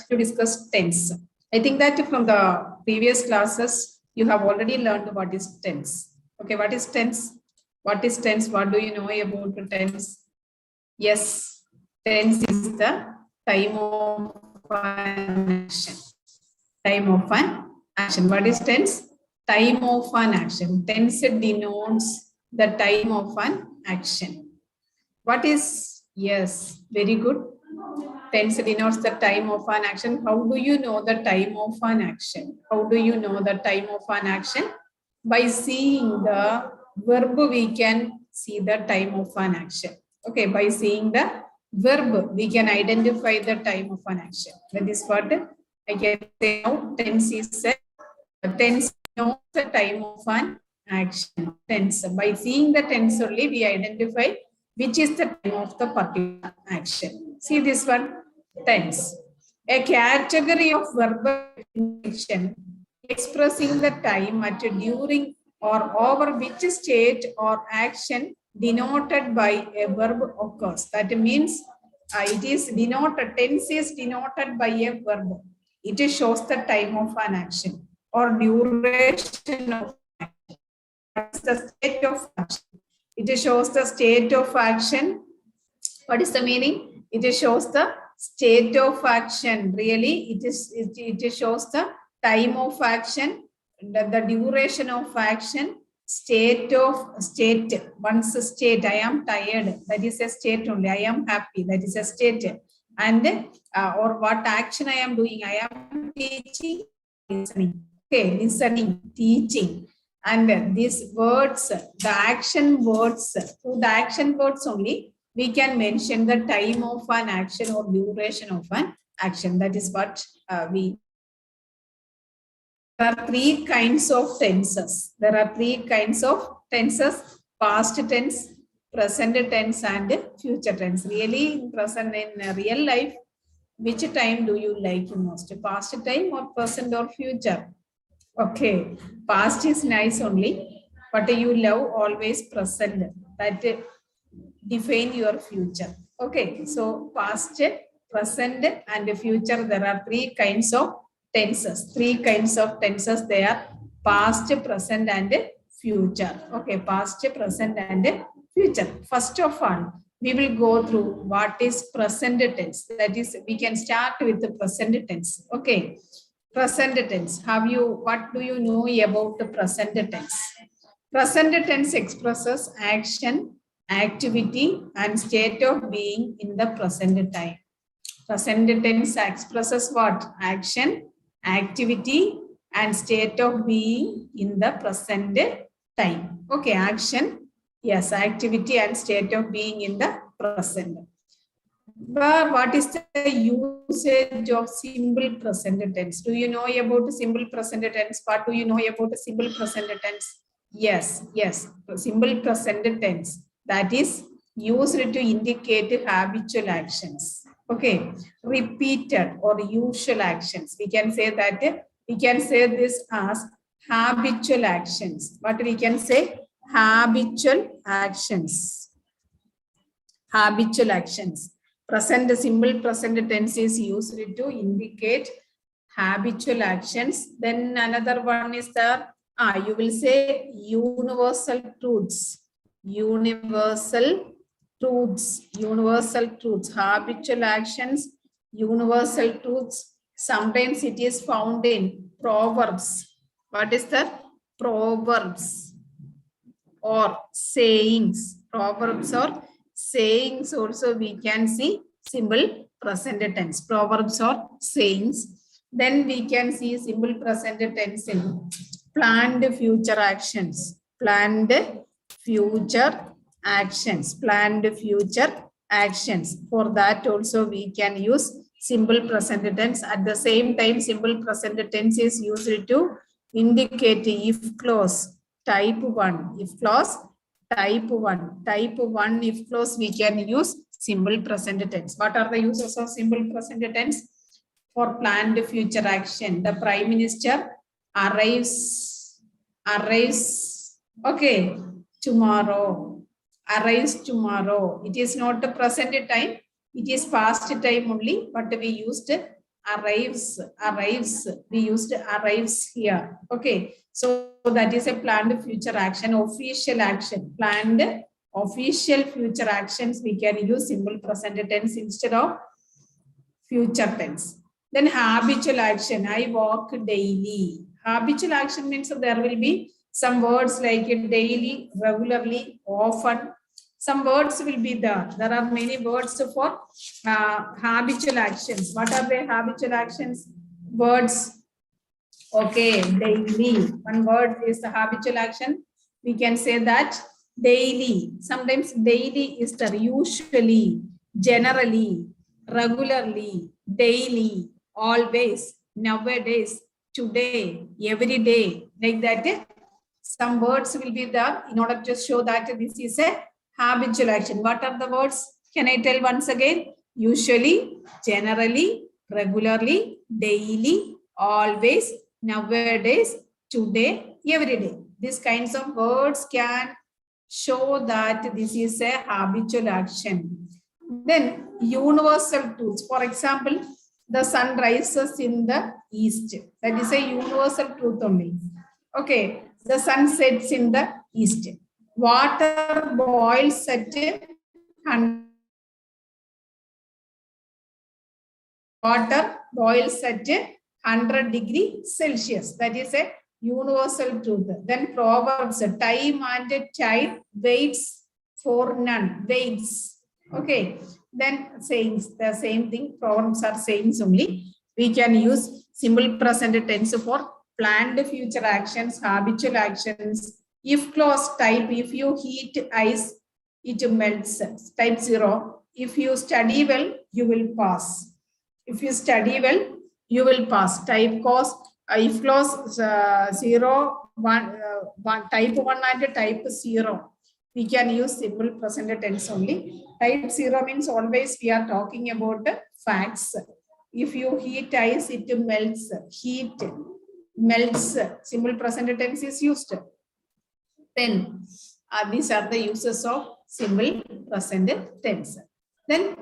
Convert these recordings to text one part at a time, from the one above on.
to discuss tense. I think that from the previous classes, you have already learned what is tense. Okay, what is tense? What is tense? What do you know about tense? Yes, tense is the time of an action. Time of an action. What is tense? Time of an action. Tense denotes the time of an action. What is? Yes, very good. Tense denotes the time of an action. How do you know the time of an action? How do you know the time of an action? By seeing the verb, we can see the time of an action. Okay, by seeing the verb, we can identify the time of an action. That is what I can say now. Tense is tense knows the time of an action. Tense. By seeing the tense only, we identify which is the time of the particular action. See this one, tense. A category of verbal action expressing the time at during or over which state or action denoted by a verb occurs. That means it is denoted, tense is denoted by a verb. It shows the time of an action or duration of action. That's the state of action. It shows the state of action. What is the meaning? It shows the state of action. Really, it shows the time of action, the duration of action, state, one's state. I am tired. That is a state only. I am happy. That is a state. And or what action I am doing. I am teaching, listening. Okay, listening, teaching. And these words, the action words, through the action words only, we can mention the time of an action or duration of an action. That is what we. There are three kinds of tenses. There are three kinds of tenses: past tense, present tense, and future tense. Really, in present, in real life, which time do you like most? Past time or present or future? Okay, past is nice only, but you love always present. That define your future. Okay, so past, present, and future. There are three kinds of tenses. Three kinds of tenses. They are past, present, and future. Okay, past, present, and future. First of all, we will go through what is present tense. That is, we can start with the present tense. Okay. Present tense. What do you know about the present tense? Present tense expresses action, activity, and state of being in the present time. Present tense expresses what? Action, activity, and state of being in the present time. Okay, action, yes, activity and state of being in the present. But what is the usage of simple present tense? Do you know about simple present tense? What do you know about simple present tense? Yes, simple present tense. That is used to indicate habitual actions. Okay, repeated or usual actions. We can say that, we can say this as habitual actions. What we can say? Habitual actions. Habitual actions. Present, simple present tense is used to indicate habitual actions. Then another one is the, you will say universal truths. Universal truths. Universal truths. Habitual actions, universal truths. Sometimes it is found in proverbs. What is that? Proverbs or sayings. Proverbs or sayings also we can see simple present tense. Proverbs or sayings. Then we can see simple present tense in planned future actions. Planned future actions. Planned future actions. For that also we can use simple present tense. At the same time, simple present tense is used to indicate if clause type 1. If clause type 1. Type 1 if clause we can use simple present tense. What are the uses of simple present tense? For planned future action. The Prime Minister arrives, okay, tomorrow. Arrives tomorrow. It is not the present time. It is past time only, but we used arrives, arrives. We used arrives here. Okay. So that is a planned future action, official action. Planned official future actions. We can use simple present tense instead of future tense. Then habitual action. I walk daily. Habitual action means there will be some words like daily, regularly, often. Some words will be there. There are many words for habitual actions. What are the habitual actions? Words. Okay, daily. One word is the habitual action. We can say that daily. Sometimes daily is the usually, generally, regularly, daily, always, nowadays, today, every day, like that. Some words will be there in order to show that this is a habitual action. What are the words? Can I tell once again? Usually, generally, regularly, daily, always, nowadays, today, every day. These kinds of words can show that this is a habitual action. Then universal truths. For example, the sun rises in the east. That is a universal truth only. Okay, the sun sets in the east. Water boils at 100. Water boils at 100 degrees Celsius. That is a universal truth. Then proverbs, time and tide waits for none. Waits. Okay. Then sayings, the same thing. Proverbs are sayings only. We can use simple present tense for planned future actions, habitual actions. If clause type, if you heat ice, it melts. Type 0. If you study well, you will pass. If you study well, you will pass. Type clause, if clause 0, 1, type 1 and type 0. We can use simple present tense only. Type 0 means always we are talking about facts. If you heat ice, it melts. Heat, melts. Simple present tense is used. Then these are the uses of simple present tense. Then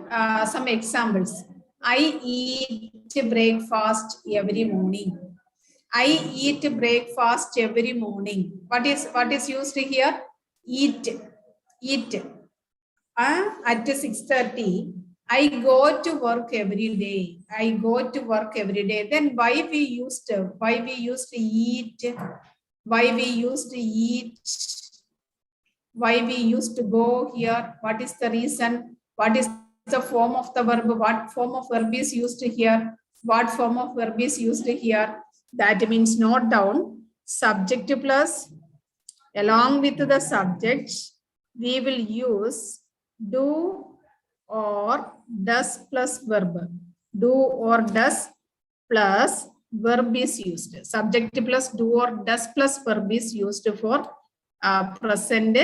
some examples. I eat breakfast every morning. I eat breakfast every morning. What is used here? Eat. Eat. At 6:30, I go to work every day. I go to work every day. Then why we used to eat? Why we used to eat? Why we used to go here? What is the reason? What is the form of the verb? What form of verb is used here? What form of verb is used here? That means note down. Subject plus, along with the subject, we will use do or does plus verb. Do or does plus verb is used. Subject plus do or does plus verb is used for present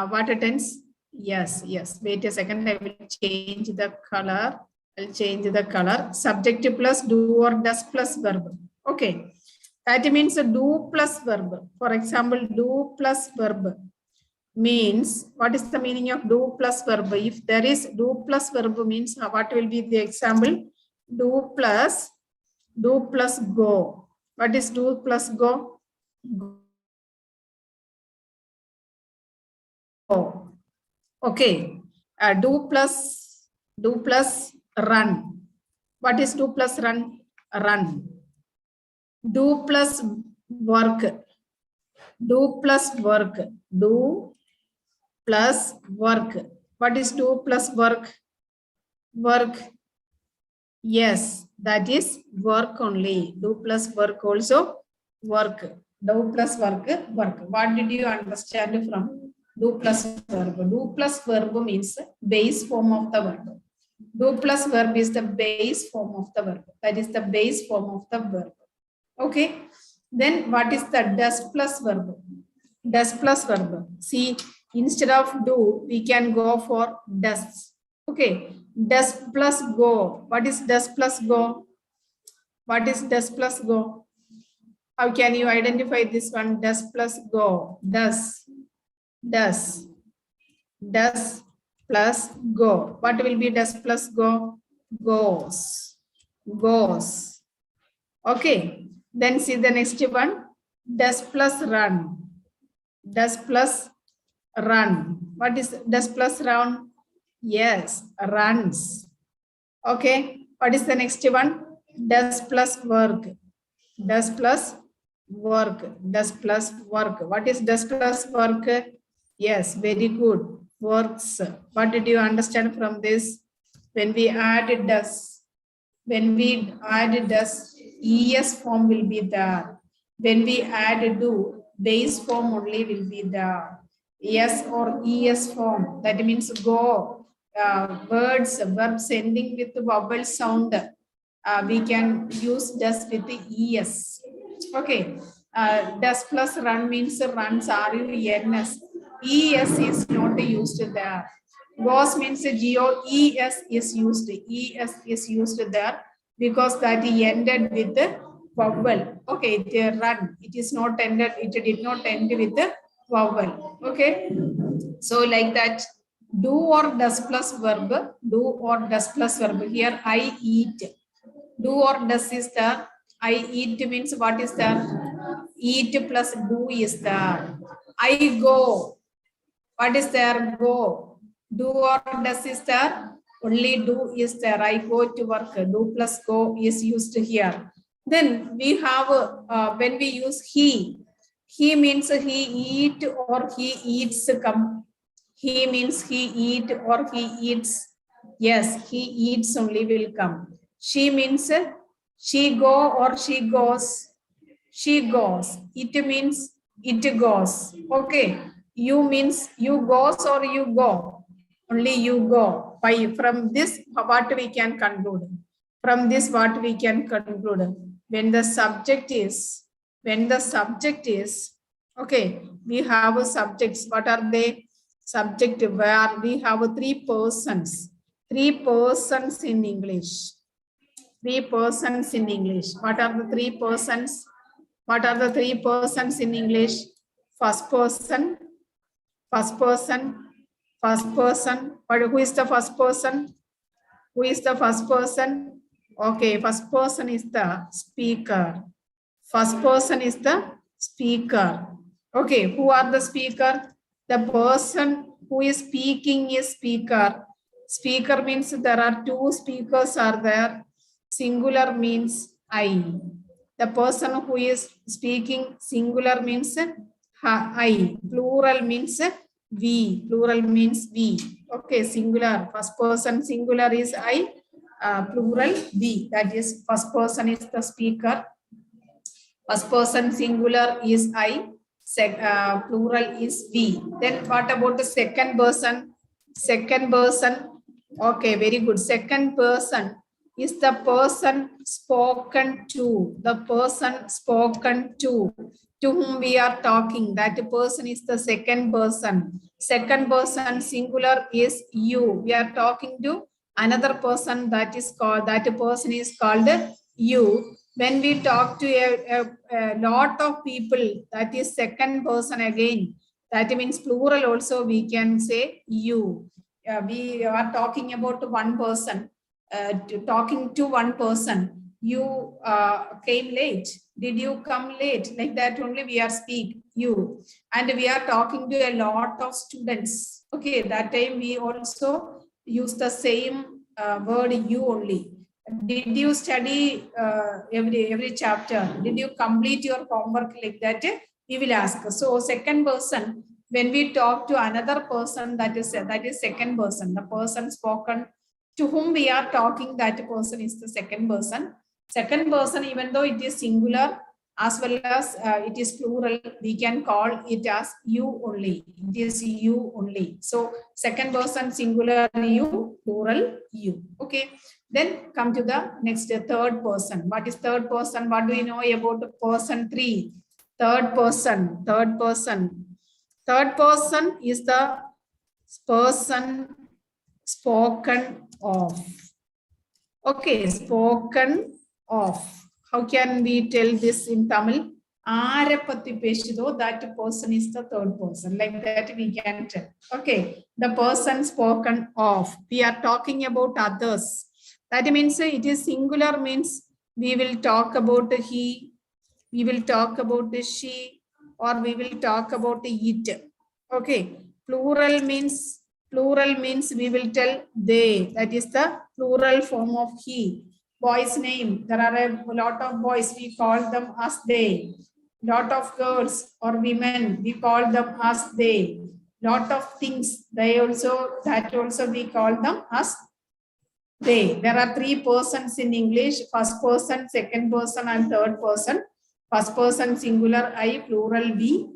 what tense? Yes. Wait a second. I will change the color. I'll change the color. Subject plus do or does plus verb. Okay. That means a do plus verb. For example, do plus verb means, what is the meaning of do plus verb? If there is do plus verb means, what will be the example? Do plus go. What is do plus go? Go. Okay, do plus run. What is do plus run? Run. Do plus work. Do plus work. Do plus work. What is do plus work? Work. Yes, that is work only. Do plus work also work. Do plus work, work. What did you understand from do plus verb? Do plus verb means base form of the verb. Do plus verb is the base form of the verb. That is the base form of the verb. Okay. Then what is the does plus verb? Does plus verb. See, instead of do, we can go for does. Okay. Does plus go. What is does plus go? What is does plus go? How can you identify this one? Does plus go. Does plus go. What will be does plus go? Goes. goes. Okay. Then see the next one. Does plus run. Does plus run. What is does plus run? Yes, runs. Okay. What is the next one? Does plus work. Does plus work. Does plus work. What is does plus work? Yes, very good. Works. What did you understand from this? When we add does, es form will be there. When we add do, base form only will be there. Yes or es form. That means go. Words, verbs ending with vowel sound. We can use does with the es. Okay. Does plus run means runs RUNS. ES is not used there. Goes means GOES is used. ES is used there because that ended with the vowel. Okay, it run. It is not ended. It did not end with the vowel. Okay. So like that, do or does plus verb. Do or does plus verb. Here I eat. Do or does is there. I eat means what is there? Eat plus do is there. I go. What is there? Go. Do or does is there? Only do is there. I go to work. Do plus go is used here. Then we have when we use he. He means he eat or he eats. He means he eat or he eats. Yes, he eats only will come. She means she go or she goes. She goes. It means it goes. Okay. You means you goes or you go. Only you go. By from this, what we can conclude. From this, what we can conclude. When the subject is, okay, we have subjects. What are they? Subject where we have three persons. Three persons in English. Three persons in English. What are the three persons? What are the three persons in English? First person, first person, first person. But who is the first person? Who is the first person? Okay, first person is the speaker. First person is the speaker. Okay, who are the speaker? The person who is speaking is speaker. Speaker means there are two speakers are there. Singular means I. The person who is speaking singular means I. Plural means we. Plural means we. Okay, singular. First person singular is I. Plural we. That is first person is the speaker. First person singular is I. Plural is we. Then what about the second person? Second person. Okay, very good. Second person is the person spoken to. The person spoken to whom we are talking. That person is the second person. Second person singular is you. We are talking to another person that is called, that person is called you. When we talk to a lot of people, that is second person again. That means plural also we can say you. We are talking about one person, talking to one person. You came late. Did you come late? Like that only we are speak you. And we are talking to a lot of students. Okay, that time we also use the same word you only. Did you study every chapter? Did you complete your homework? Like that we will ask. So second person, when we talk to another person, that is second person. The person spoken to whom we are talking, that person is the second person. Second person, even though it is singular as well as it is plural, we can call it as you only. It is you only. So second person singular you, plural you. Okay. Then come to the next third person. What is third person? What do you know about person 3? Third person. Third person. Third person is the person spoken of. Okay, spoken of. How can we tell this in Tamil? That person is the third person. Like that we can tell. Okay, the person spoken of. We are talking about others. That means it is singular means we will talk about he, we will talk about she, or we will talk about it. Okay. Plural means we will tell they. That is the plural form of he. Boys' name. There are a lot of boys. We call them as they. Lot of girls or women. We call them as they. Lot of things. That also we call them as they. There are three persons in English: first person, second person, and third person. First person singular I, plural we.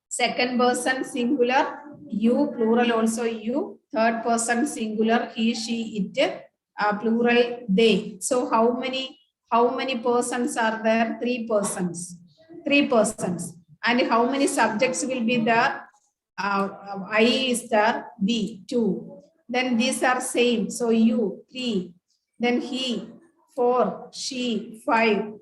Second person singular you, plural also you. Third person singular he, she, it, plural they. So how many persons are there? Three persons. Three persons. And how many subjects will be there? I is there, we, 2. Then these are same. So you, 3. Then he, 4. She, 5.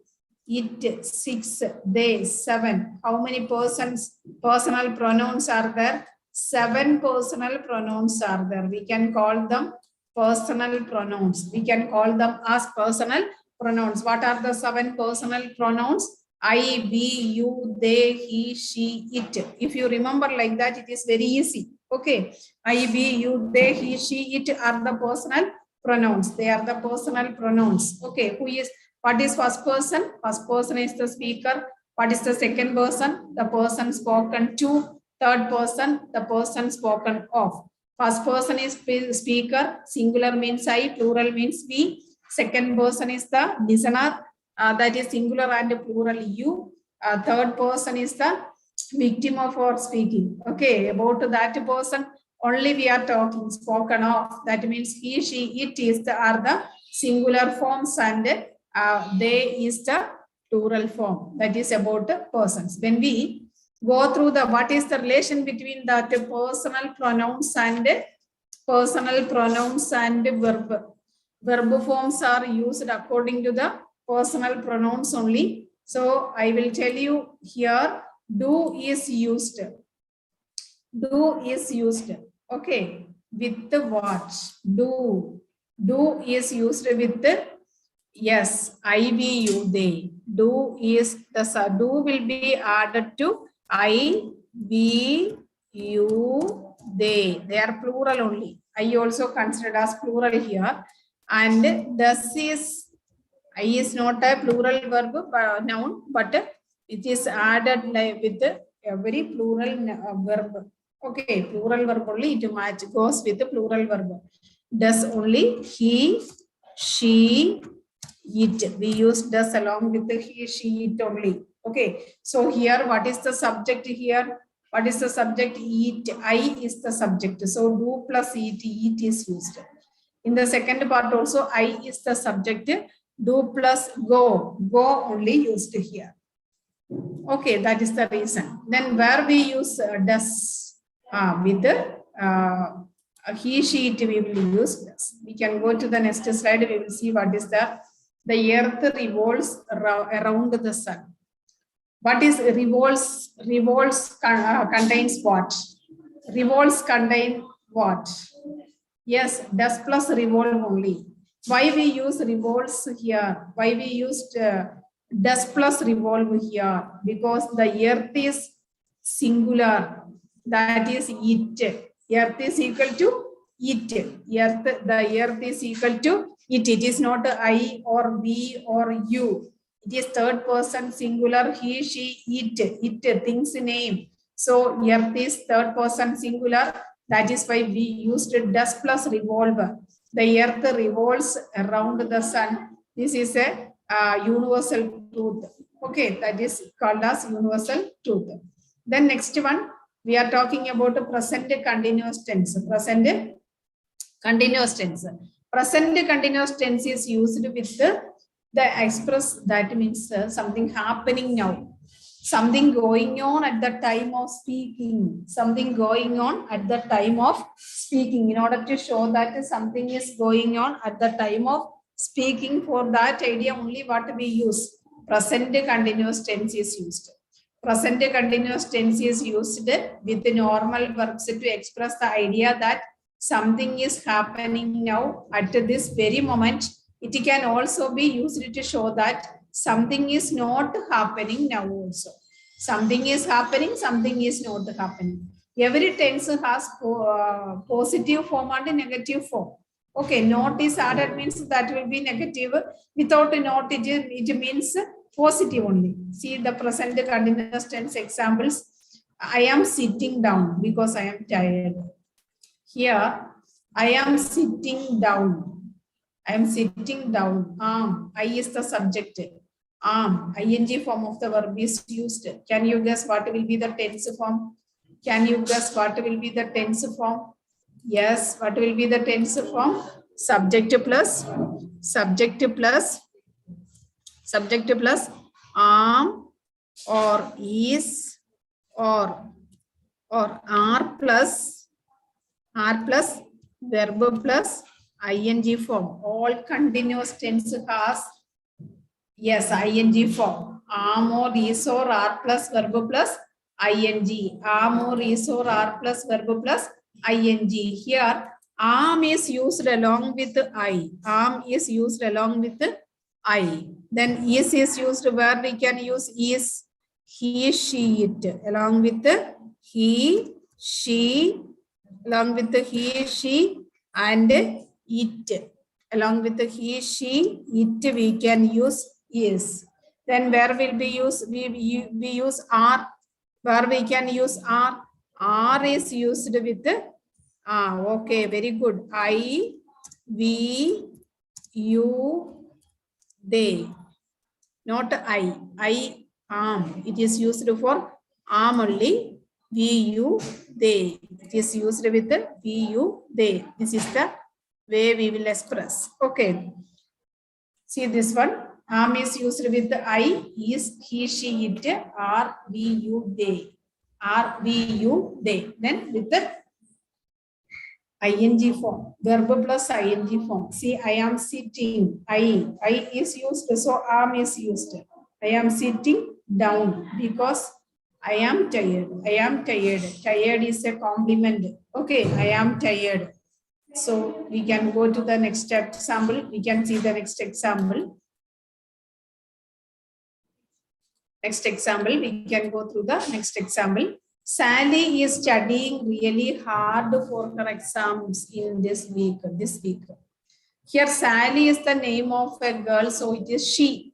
It, 6. They, 7. How many persons? Personal pronouns are there? 7 personal pronouns are there. We can call them personal pronouns. We can call them as personal pronouns. What are the 7 personal pronouns? I, we, you, they, he, she, it. If you remember like that, it is very easy. Okay. I, we, you, they, he, she, it are the personal pronouns. They are the personal pronouns. Okay. What is first person? First person is the speaker. What is the second person? The person spoken to. Third person, the person spoken of. First person is speaker. Singular means I, plural means we. Second person is the listener. That is singular and plural you. Third person is the victim of our speaking. Okay, about that person only we are talking, spoken of. That means he, she, it are the singular forms, and they is the plural form. That is about the persons. When we go through the what is the relation between that personal pronouns and verb. Verb forms are used according to the personal pronouns only. So I will tell you here, do is used. Do is used. Okay. With the what? Do. Do is used with the yes, I, we, you, they. Do is the do will be added to I, we, you, they. They are plural only. I also considered as plural here. And thus is I is not a plural verb noun, but it is added like with a very plural verb. Okay, plural verb only it goes with the plural verb. Does only he, she, it. We use does along with the he, she, it only. Okay, so here what is the subject here? What is the subject? It. I is the subject. So do plus it is used. In the second part also I is the subject. Do plus go only used here. Okay, that is the reason. Then where we use does with the he, she, it, we will use does. We can go to the next slide. We will see what is the earth revolves around the sun. What is revolves? Revolves contains what? Revolves contain what? Yes, does plus revolve only. Why we use revolves here? Why we used does plus revolve here? Because the earth is singular. That is it. Earth is equal to it. The earth is equal to it. It is not I or we or you. It is third person singular. He, she, it. Things name. So earth is third person singular. That is why we used does plus revolve. The earth revolves around the sun. This is a universal truth. Okay, that is called as universal truth. Then next one, we are talking about present continuous tense. Present continuous tense. Present continuous tense is used with the express, that means something happening now. Something going on at the time of speaking. Something going on at the time of speaking. In order to show that something is going on at the time of speaking, for that idea only what we use. Present continuous tense is used. Present continuous tense is used with the normal verbs to express the idea that something is happening now at this very moment. It can also be used to show that something is not happening now also. Something is happening, something is not happening. Every tense has positive form and negative form. Okay, not is added means that will be negative. Without a not, it means positive only. See the present continuous tense examples. I am sitting down because I am tired. Here, I am sitting down. I am sitting down. I is the subject. Ing form of the verb is used. Can you guess what will be the tense form? Can you guess what will be the tense form? Yes, what will be the tense form? Subject plus am or is or are plus verb plus ing form. All continuous tense has yes ing form. Am or is or are plus verb plus ing. Am or is or are plus verb plus ing. Here am is used along with I. Am is used along with I. Then is used where we can use is, he, she, it. Along with the he, she, along with the he, she, and it. Along with the he, she, it, we can use is. Then where will be used? We use are. Where we can use are. Are is used with okay, very good. I, we, you, they. Not I. I am. It is used for am only. We, you, they. It is used with the we, you, they. This is the way we will express. Okay. See this one. Am is used with the I, is, he, she, it, are, we, you, they. Are, we, you, they. Then with the ing form, verb plus ing form. See, I am sitting. I is used, so am is used. I am sitting down because I am tired. I am tired. Tired is a compliment. Okay, I am tired. So we can go to the next example. We can see the next example. Next example, we can go through the next example. Sally is studying really hard for her exams in this week. Here, Sally is the name of a girl, so it is she.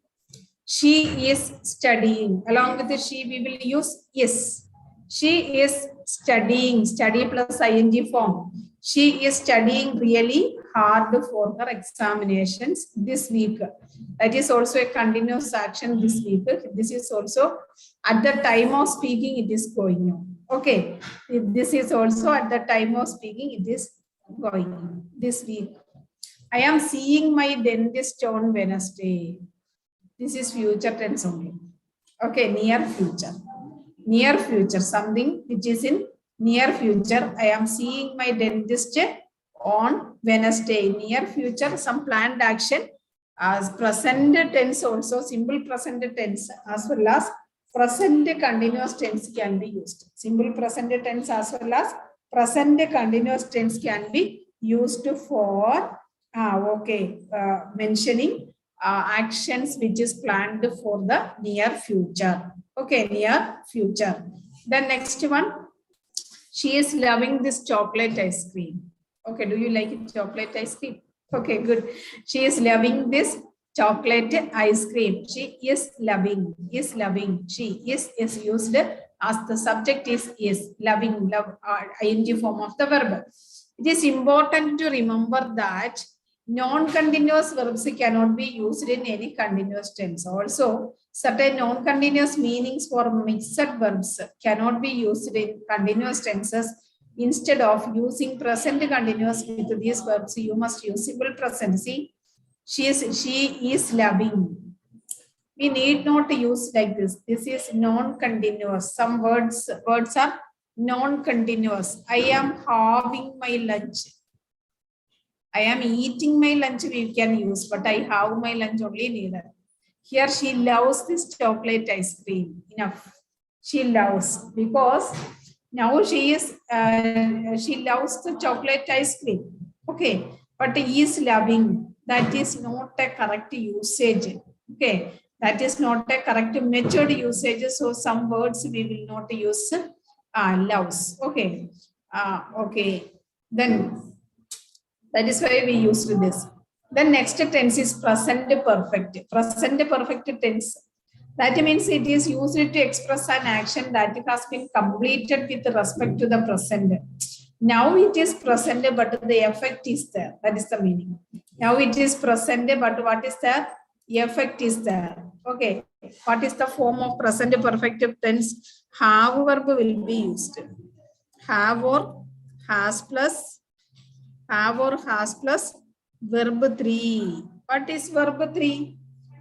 She is studying. Along with the she, we will use is. She is studying. Study plus ing form. She is studying really hard for her examinations this week. That is also a continuous action this week. This is also at the time of speaking, it is going on. Okay. This is also at the time of speaking, it is going on this week. I am seeing my dentist on Wednesday. This is future tense only. Okay, near future. Near future, something which is in near future. I am seeing my dentist on Wednesday. Near future, some planned action. As present tense also, simple present tense as well as present continuous tense can be used. Simple present tense as well as present continuous tense can be used for mentioning actions which is planned for the near future. Okay, near future. The next one, she is loving this chocolate ice cream. Okay, do you like it, chocolate ice cream? Okay, good. She is loving this chocolate ice cream. She is loving. She is used as the subject is loving, love, ing form of the verb. It is important to remember that non-continuous verbs cannot be used in any continuous tense. Also, certain non-continuous meanings for mixed verbs cannot be used in continuous tenses. Instead of using present continuous with these verbs, you must use simple present. See, she is loving. We need not use like this. This is non-continuous. Some words are non-continuous. I am having my lunch. I am eating my lunch, we can use, but I have my lunch only neither. Here she loves this chocolate ice cream. Enough. She loves because Now she is, she loves the chocolate ice cream. Okay, but is loving. That is not a correct usage. Okay, that is not a correct matured usage. So some words we will not use loves. Okay, okay. Then that is why we used this. The next tense is present perfect. Present perfect tense. That means it is used to express an action that has been completed with respect to the present. Now it is present, but the effect is there. That is the meaning. Now it is present, but what is there? The effect is there. Okay. What is the form of present perfect tense? Have verb will be used. Have or has plus have or has plus verb 3. What is verb 3?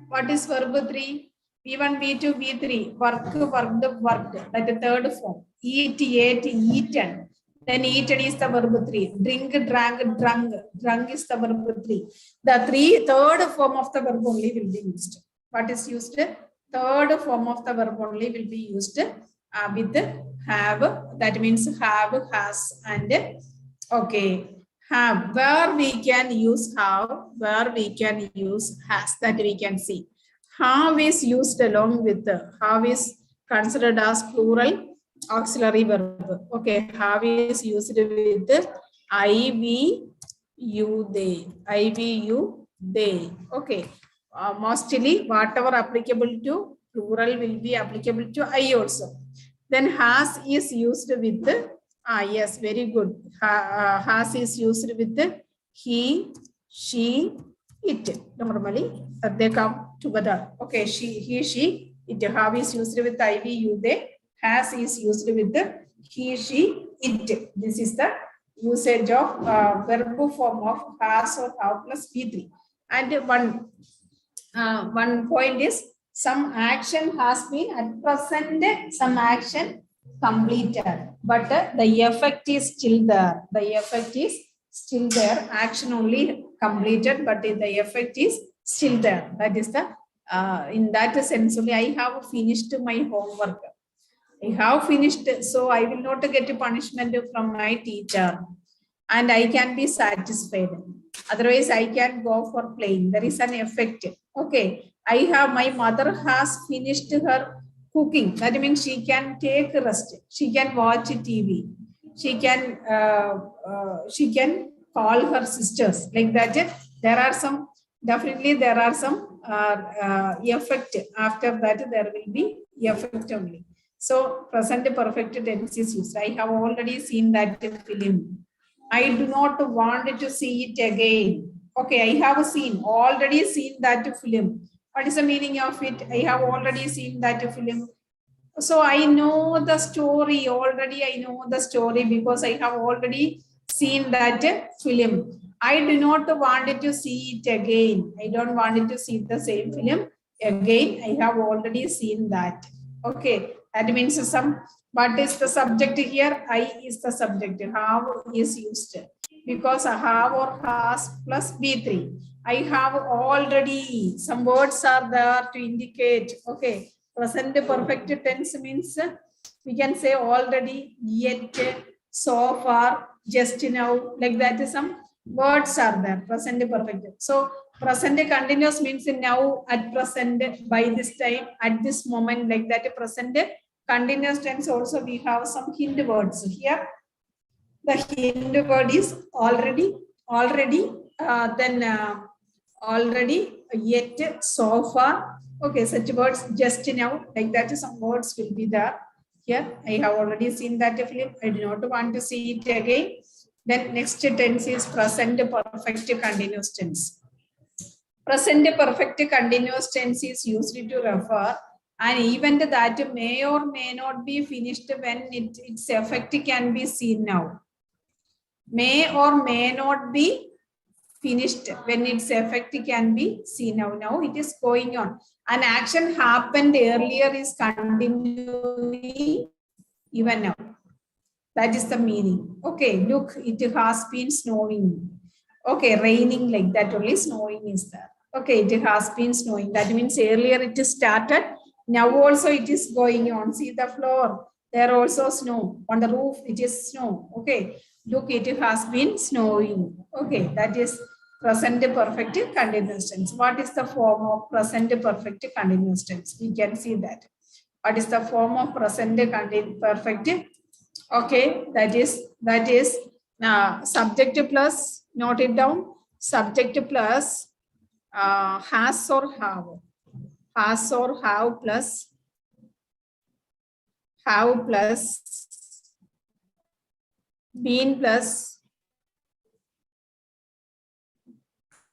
What is verb 3? V1, V2, V3. Work, worked, worked. That is the third form. Eat, ate, eaten. Then eaten is the verb 3. Drink, drank, drunk. Drunk is the verb 3. The third form of the verb only will be used. What is used? Third form of the verb only will be used with have. That means have, has, and okay. Have, where we can use have, where we can use has, that we can see. Have is used along with have is considered as plural auxiliary verb. Okay, have is used with I, we, you, they. I, we, you, they. Okay, mostly whatever applicable to plural will be applicable to I also. Then has is used with yes, very good. Has is used with he, she, it. Normally, they come together. Okay, she, he, she, it. Have is used with I, we, you, they. Has is used with he, she, it. This is the usage of verb form of has or have plus V3. And one point is some action has been at present, some action completed, but the effect is still there. The effect is still there. Action only completed, but the effect is still there. That is the in that sense only I have finished my homework. I have finished, so I will not get a punishment from my teacher, and I can be satisfied. Otherwise, I can go for playing. There is an effect. Okay, my mother has finished her cooking. That means she can take rest. She can watch TV. She can call her sisters like that. There are some, definitely there are some effect. After that, there will be effect only. So present perfect tense is used. I have already seen that film. I do not want to see it again. Okay, I have already seen that film. What is the meaning of it? I have already seen that film. So I know the story already. I know the story because I have already seen that film. I do not want to see it again. I don't want to see the same film again. I have already seen that. Okay, that means some. What is the subject here? I is the subject. Have is used because have or has plus B3. I have already. Some words are there to indicate. Okay. Present perfect tense means we can say already, yet, so far, just now, like that. Some words are there, present perfect. So present continuous means now, at present, by this time, at this moment, like that. Present continuous tense also we have some hint words here. The hint word is already, already, yet, so far. Okay, such words just now, like that. Some words will be there. Here, I have already seen that film. I do not want to see it again. Then next tense is present perfect continuous tense. Present perfect continuous tense is used to refer an event that may or may not be finished when its effect can be seen now. May or may not be finished when its effect can be seen now. Now it is going on. An action happened earlier is continuing even now. That is the meaning. Okay, look, it has been snowing. Okay, raining like that only, snowing is there. Okay, it has been snowing. That means earlier it started. Now also it is going on. See the floor. There also snow. On the roof, it is snow. Okay. Look, it has been snowing. Okay. That is present perfect continuous tense. What is the form of present perfect continuous tense? We can see that. What is the form of present perfect? Okay. That is subject plus, note it down. Subject plus has or have. Has or have plus been plus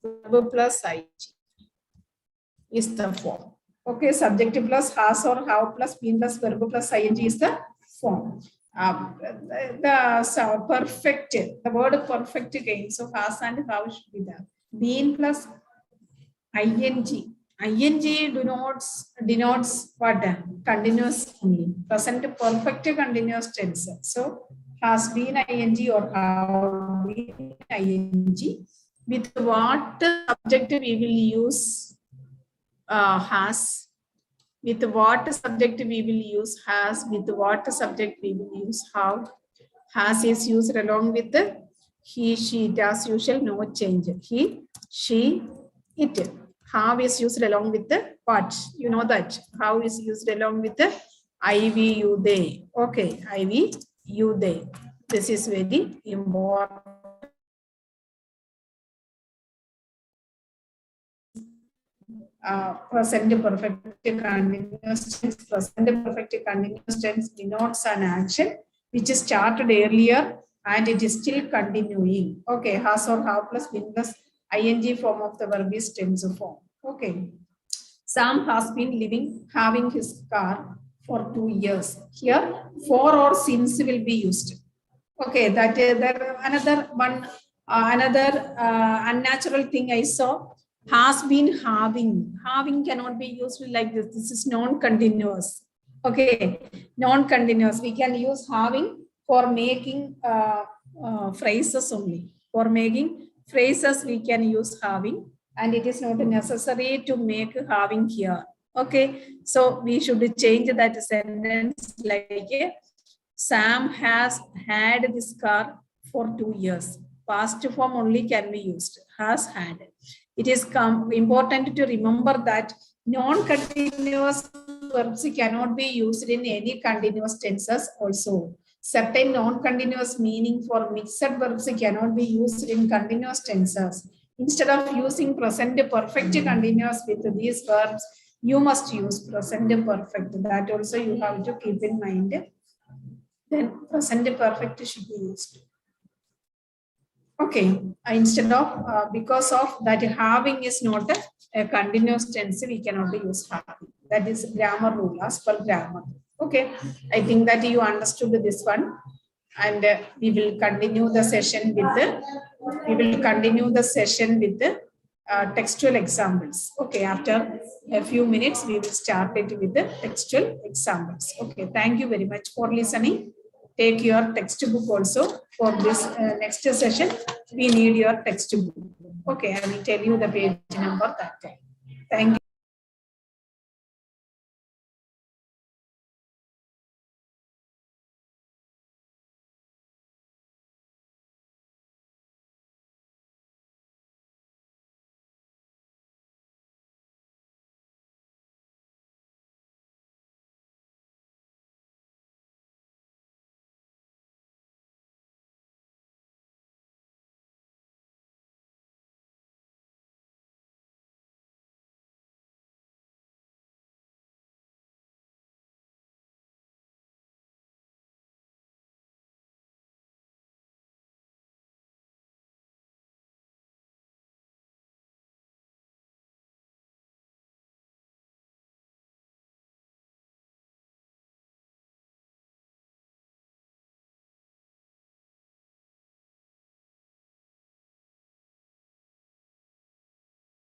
verb plus ing is the form. Okay, subject plus has or have plus been plus verb plus ing is the form. The perfect, the word perfect again. So has and have should be there. Been plus ing. ing denotes what? Continuous only. Present perfect continuous tense. So has been ing or have been ing. With what subject we will use has? With what subject we will use has? With what subject we will use have? Has is used along with the he, she, it as usual, no change. He, she, it. Have is used along with the what? You know that. How is used along with the I, we, you, they. Okay, I, we, you, they. This is very important. Present perfect continuous tense. Present perfect continuous tense denotes an action which is started earlier and it is still continuing. Okay, has or have plus been plus ing form of the verb is tense form. Okay. Sam has been having his car for 2 years. Here, for or since will be used. Okay, that is another one, another unnatural thing I saw. Has been having. Having cannot be used like this. This is non-continuous. Okay, non-continuous. We can use having for making phrases only. For making phrases, we can use having, and it is not necessary to make having here. Okay, so we should change that sentence like Sam has had this car for 2 years. Past form only can be used. Has had. It is important to remember that non-continuous verbs cannot be used in any continuous tenses also. Certain non-continuous meaning for mixed verbs cannot be used in continuous tenses. Instead of using present perfect continuous with these verbs, you must use present perfect. That also you have to keep in mind. Then present perfect should be used. Okay, instead of, because of that having is not a continuous tense, we cannot use having. That is grammar rule as per grammar. Okay, I think that you understood this one, and we will continue the session with the textual examples. Okay, after a few minutes, we will start it with the textual examples. Okay, thank you very much for listening. Take your textbook also for this next session. We need your textbook. Okay, I will tell you the page number that time. Thank you.